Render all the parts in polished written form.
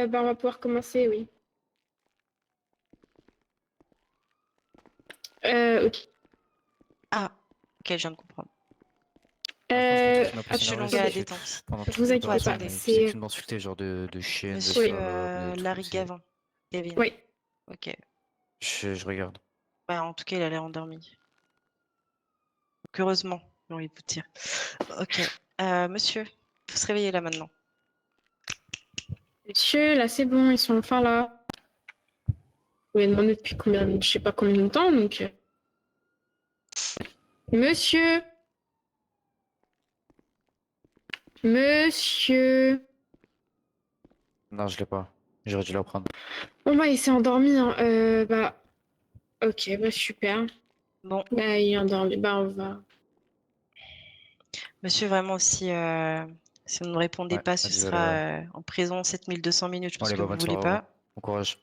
On va pouvoir commencer, oui. Ok. Ah, ok, je viens de comprendre. Monsieur Longa à détente. Pendant vous toute la inquiétez duration, pas, il faisait c'est... que de m'insulter, genre de chienne, de Monsieur salope, de tout. Larry Gavin. Kevin. Oui. Ok. Je regarde. Bah, en tout cas, il a l'air endormi. Donc, heureusement, j'ai envie de vous dire. Ok. Monsieur, faut se réveiller là maintenant. Monsieur, là, c'est bon, ils sont enfin là. Vous m'avez demandé depuis je sais pas combien de temps, donc... Monsieur! Monsieur! Non, je l'ai pas. J'aurais dû la prendre. Bon, bah, il s'est endormi, hein. Ok, bah, super. Bon, Bah, il est endormi. Bah, on va... monsieur, vraiment, si vous ne me répondez Ouais, pas, ce désolé, ouais. sera en prison 7200 minutes. Je pense Allez, que bah, vous bonne voulez soirée, au revoir. pas. Bon courage.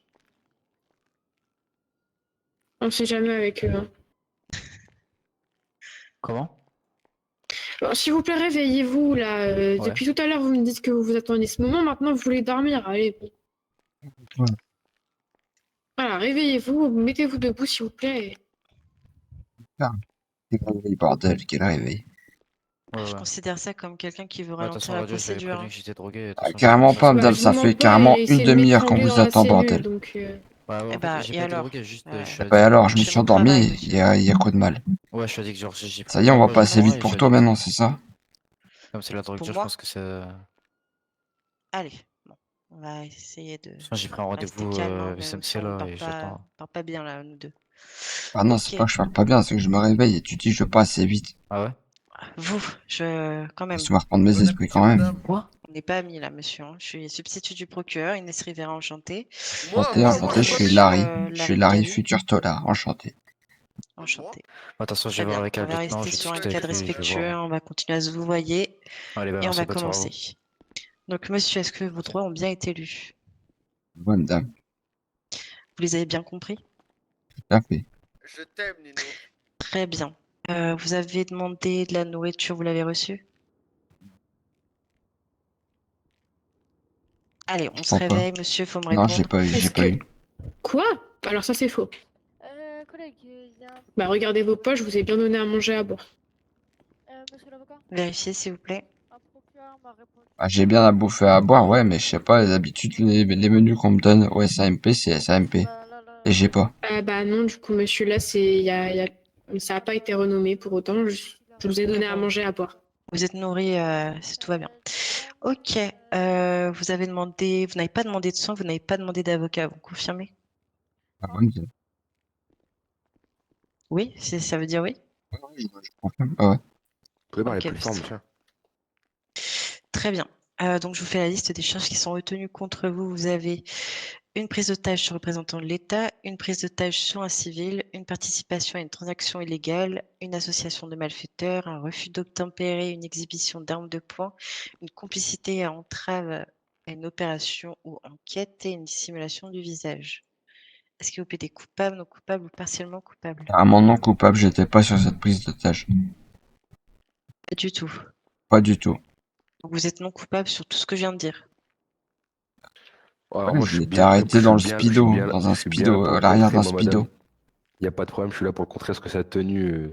On sait jamais avec eux, hein. Comment? Bon, s'il vous plaît, réveillez-vous, là. Ouais. Depuis tout à l'heure, vous me dites que vous attendiez ce moment. Maintenant, vous voulez dormir. Allez, bon. Ouais. Voilà, réveillez-vous. Mettez-vous debout, s'il vous plaît. Quel réveil, bordel, quel réveil. Ouais, Je ouais. considère ça comme quelqu'un qui veut Ouais, de toute façon, ralentir la radio, je l'avais procédure. prévenu que j'étais drogué. De toute Ah, façon, carrément ça pas, se Bah, madame, je voit. vous ça mens fait pas, elle a carrément une essayé de demi-heure qu'on m'étrangler dans vous la attend, cellule, bordel. donc... Ouais, Eh en bah, fait, j'ai et pas été alors? drogué, juste, je suis Eh ben addict. alors, je me Chez suis mon travail, endormi, monsieur. y a quoi de mal? Ouais, je suis addict, genre, j'ai pris Ça y est, on va drogue passer récemment vite et je pour suis toi addict. maintenant, c'est ça? Comme c'est la drogue Pour dure, je moi? pense que c'est... De Allez, bon, on va essayer de toute façon, j'ai pris un rester rendez-vous calme, hein, mais il me SMC, semble qu'on là, et j'attends. part pas bien là, nous deux. Ah non, c'est Ok, pas que je parle pas bien, c'est que je me réveille et tu dis je passe assez vite. Ah ouais? vous, quand même, Laisse-moi reprendre mes esprits quand même. Quoi? on n'est pas amis là, monsieur, hein. Je suis substitut du procureur, Inès Rivera, enchantée. Enchanté, Vous êtes enchanté, je suis monsieur Larry. Je suis Larry Larry Gavin, Futur Tola, enchanté. enchanté. Attention, je Très vais voir bien, avec on le va lieutenant, rester je vais sur un discuter avec cadre lui, je vais voir. respectueux, on va continuer à se vous voyer Allez, bah et on merci, va bonne soirée. commencer. Donc, monsieur, est-ce que vos droits ont bien été lus? Ouais, madame, Vous les avez bien compris? tout à fait. Je t'aime, Nino. Très bien. Vous avez demandé de la nourriture, vous l'avez reçue? Allez, on Je se crois pas. réveille, monsieur, faut me Non, j'ai répondre. pas eu, j'ai Est-ce pas que... eu. Quoi? Alors ça, c'est faux. Collègue, il y a un... Bah, regardez vos poches, je vous ai bien donné à manger, à boire. monsieur l'avocat, Vérifiez, s'il vous plaît. un procureur m'a répondu. Ah, j'ai bien à bouffer à boire, ouais, mais je sais pas, d'habitude, les menus qu'on me donne au SAMP, c'est SAMP. Et j'ai pas. Bah non, du coup, monsieur, là, ça n'a pas été renommé pour autant. Je vous ai donné à manger, à boire. Vous êtes nourri, tout va bien. Ok, vous n'avez pas demandé de soins, vous n'avez pas demandé d'avocat, vous confirmez? Ah ouais, madame. Oui, ça veut dire oui? Ouais, ouais, je confirme. Ah ouais. Vous pouvez parler Ok, plus fort, monsieur. très bien. Donc, je vous fais la liste des charges qui sont retenues contre vous. Vous avez une prise d'otage sur représentant de l'État, une prise d'otage sur un civil, une participation à une transaction illégale, une association de malfaiteurs, un refus d'obtempérer, une exhibition d'armes de poing, une complicité à entrave à une opération ou enquête et une dissimulation du visage. Est-ce que vous plaidez coupable, non coupable ou partiellement coupable? Carrément non coupable, j'étais pas sur cette prise d'otage. Pas du tout. Pas du tout. Donc, vous êtes non coupable sur tout ce que je viens de dire. Alors, Ouais, moi, je j'ai suis été bien, arrêté je dans suis le bien, speedo, dans un je suis bien là speedo, pour à le l'arrière contrer, d'un moi, madame. speedo. Il n'y a pas de problème, je suis là pour le contrer parce que sa tenue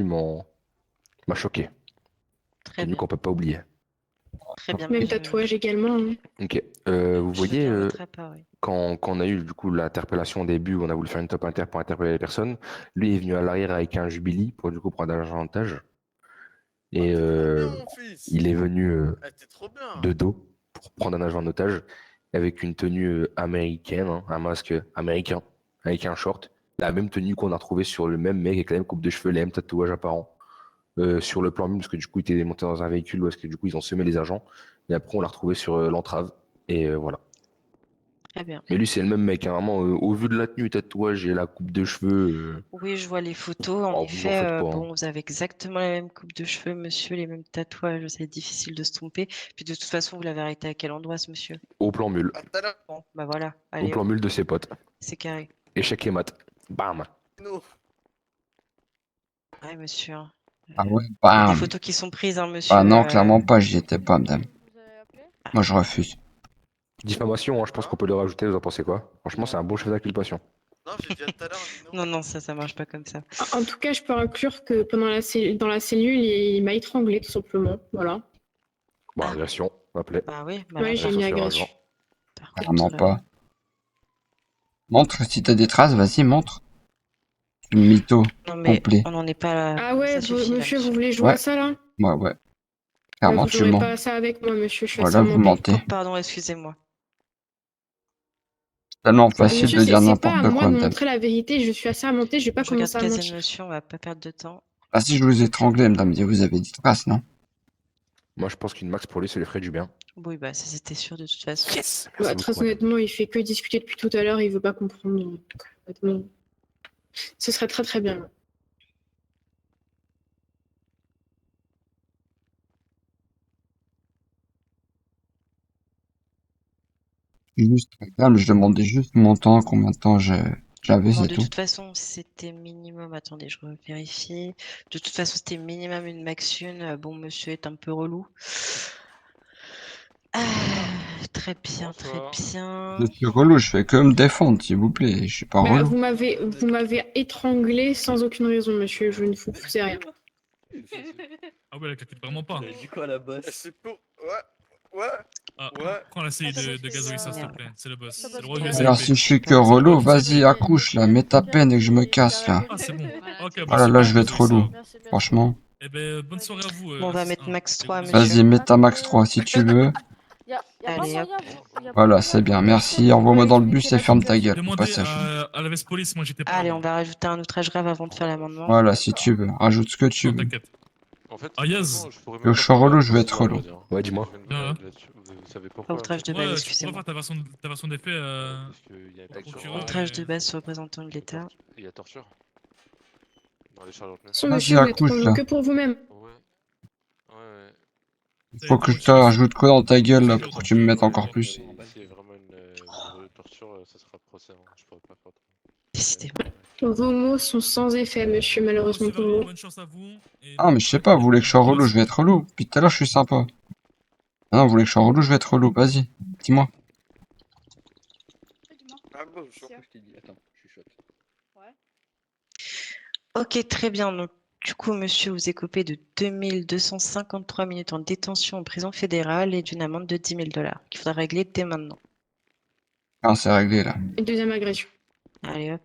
m'a choqué. Très Tenue bien. qu'on peut pas oublier. Très bien. Même tatouage également, hein. Ok. Vous Je voyez, viens votre apport, oui. quand on a eu du coup l'interpellation au début, où on a voulu faire une top inter pour interpeller les personnes, lui est venu à l'arrière avec un Jubilee pour du coup prendre un avantage. Et il est venu de dos pour prendre un agent en otage avec une tenue américaine, hein, un masque américain avec un short, la même tenue qu'on a retrouvée sur le même mec avec la même coupe de cheveux, les mêmes tatouages apparents sur le plan mule parce que du coup il était démonté dans un véhicule parce que du coup ils ont semé les agents et après on l'a retrouvé sur l'entrave et voilà. Très bien. Mais lui c'est le même mec, hein, vraiment au vu de la tenue, tatouage et la coupe de cheveux, Oui, je vois les photos. En oh, vous en effet, faites pas. Hein. bon, vous avez exactement la même coupe de cheveux, monsieur, les mêmes tatouages. C'est difficile de se tromper. Puis de toute façon, vous l'avez arrêté à quel endroit, ce monsieur? Au plan mule, Bon, bah voilà. au Allez, plan hop, mule de ses potes. c'est carré. Échec et mat. Bam. Ouais, monsieur, hein. Ah ouais, Il y a des bam. photos qui sont prises, hein, Ah monsieur. non, clairement pas, j'y étais pas, madame. Vous avez appelé? Moi, je refuse. Diffamation, hein, je pense qu'on peut le rajouter, vous en pensez quoi? Franchement, c'est un bon chef d'accusation. Non, j'ai dit tout à l'heure, Non, non, ça marche pas comme ça. En tout cas, je peux inclure que pendant dans la cellule, il m'a étranglé, tout simplement. Voilà. Bon, Ah. agression, appelez. Bah oui, bah Ouais, là, j'ai bah, mis sur agression. agent. par Carrément contre, pas. Montre si t'as des traces, vas-y, montre. Une mytho non mais complet. on n'en est pas là. Ah ouais, Ça suffit, là, monsieur, vous voulez jouer Ouais. à ça, là? Ouais, ouais. Bah, Clairement, vous tu jouerez mens. pas à ça avec moi, monsieur, je suis Voilà, vous assermenté. mentez. Oh, pardon, excusez-moi. Tellement Bah, facile monsieur, de dire c'est pas à n'importe moi quoi, de madame. montrer la vérité, je suis assermenté, je vais pas Je regarde commencer à casier de mentir. monsieur, on va pas perdre de temps. Ah si, je vous ai étranglé, madame, vous avez dit traces, non? Moi, je pense qu'une max pour lui, ça lui ferait du bien. Oui, bah ça c'était sûr de toute façon. Yes! Bah, Merci très beaucoup, madame. honnêtement, il fait que discuter depuis tout à l'heure, il veut pas comprendre. Donc, honnêtement, ce serait très très bien. Juste, madame, je demandais juste mon temps, combien de temps j'avais, Bon, c'est de tout. toute façon, c'était minimum. Attendez, je vérifie. De toute façon, c'était minimum une max une. Bon, monsieur est un peu relou. Ah, très bien, très bien. Je suis relou, je fais que me défendre, s'il vous plaît. Je suis pas Bah, relou. vous m'avez étranglé sans aucune raison, monsieur, je ne vous faisais rien. Ah ouais, la claquette vraiment pas. Du coup, à la bosse. C'est pour. Ouais. Ah, Ouais. prends la série Attends, de je vais gazoïs, s'il te voir. plaît. C'est le boss. Ça C'est le bosse roi du bien. Alors SMP. si je suis que Super, c'est relou, bon. vas-y, accouche là, mets ta peine et que je me casse là. Ah, c'est bon. Ok, bah Voilà, là super, je vais être gazoïs, relou. ça. Merci, merci. Franchement. Eh ben, bonne soirée à vous. Bon, on va mettre assistant. max Et 3, gros monsieur. bisous. Vas-y, mets ta max 3 si tu veux. Y a pas Allez, moyen, hop. y a pas Voilà, moyen c'est bien, que merci. personne Envoie-moi dans le expliquer bus et la ferme ta situation. gueule au Demandez passage. à la Vest Police, moi j'étais pas Allez, là. on va rajouter un outrage grave avant de faire l'amendement. Voilà, si tu veux. Rajoute ce que tu Non, veux. t'inquiète. En fait, Ah, yes. franchement, je pourrais Que même je pas sois faire la relou, je vais version, être à relou. vrai dire. Ouais, dis-moi. Je vais une Ah, blague là-dessus. Vous savez Pas pourquoi en outrage fait de base, Ouais, tu pourrais excusez-moi. faire ta version des faits Parce qu'il y a une au torture. procureur. Outrage de et- base sur représentant de l'État. Il y a torture dans les charges retenues. Son Vas-y, monsieur, vous êtes accouche relou là. que pour vous-même. Ouais. Ouais. Il faut que je te rajoute quoi dans ta gueule là pour que tu me mettes encore plus. S'il y a vraiment une torture, ça sera procès. Hein. Je pourrais pas faire Décidément. Vos mots sont sans effet, monsieur, malheureusement pour vous. Bonne chance à vous. Et Ah mais je sais pas, vous voulez que je sois relou, je vais être relou. Depuis tout à l'heure je suis sympa. Ah non, vous voulez que je sois relou, je vais être relou, vas-y. Dis-moi. Ah bon, je Ok, très bien. Donc, du coup, monsieur, vous est coupé de 2253 minutes en détention en prison fédérale et d'une amende de 10 000 $ qu'il faudra régler dès maintenant. Ah, c'est réglé là. Une deuxième agression. Allez, hop.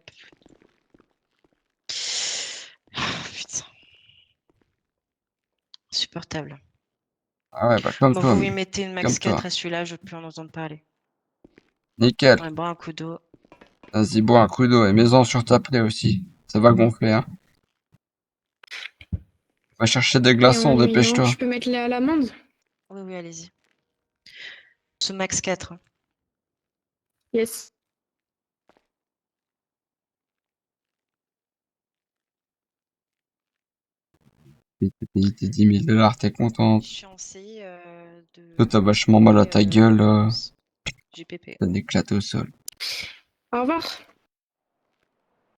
Ah, putain. Insupportable. Ah ouais, bah comme Bon, toi. vous lui mettez une max comme toi. 4 à celui-là, je veux plus en entendre parler. Nickel. Ouais, bois un coup d'eau. Vas-y, bois un coup d'eau et mets-en sur ta plaie aussi. Ça va gonfler, hein. Va chercher des glaçons, Et dépêche-toi. je peux mettre à l'amende? Oui, oui, allez-y. Ce max 4. Hein. Yes. Et t'es payé tes 10 000 $, t'es contente. Échéancier de... Toi, t'as vachement mal à ta gueule, là. JPP. T'as éclaté au sol. Au revoir.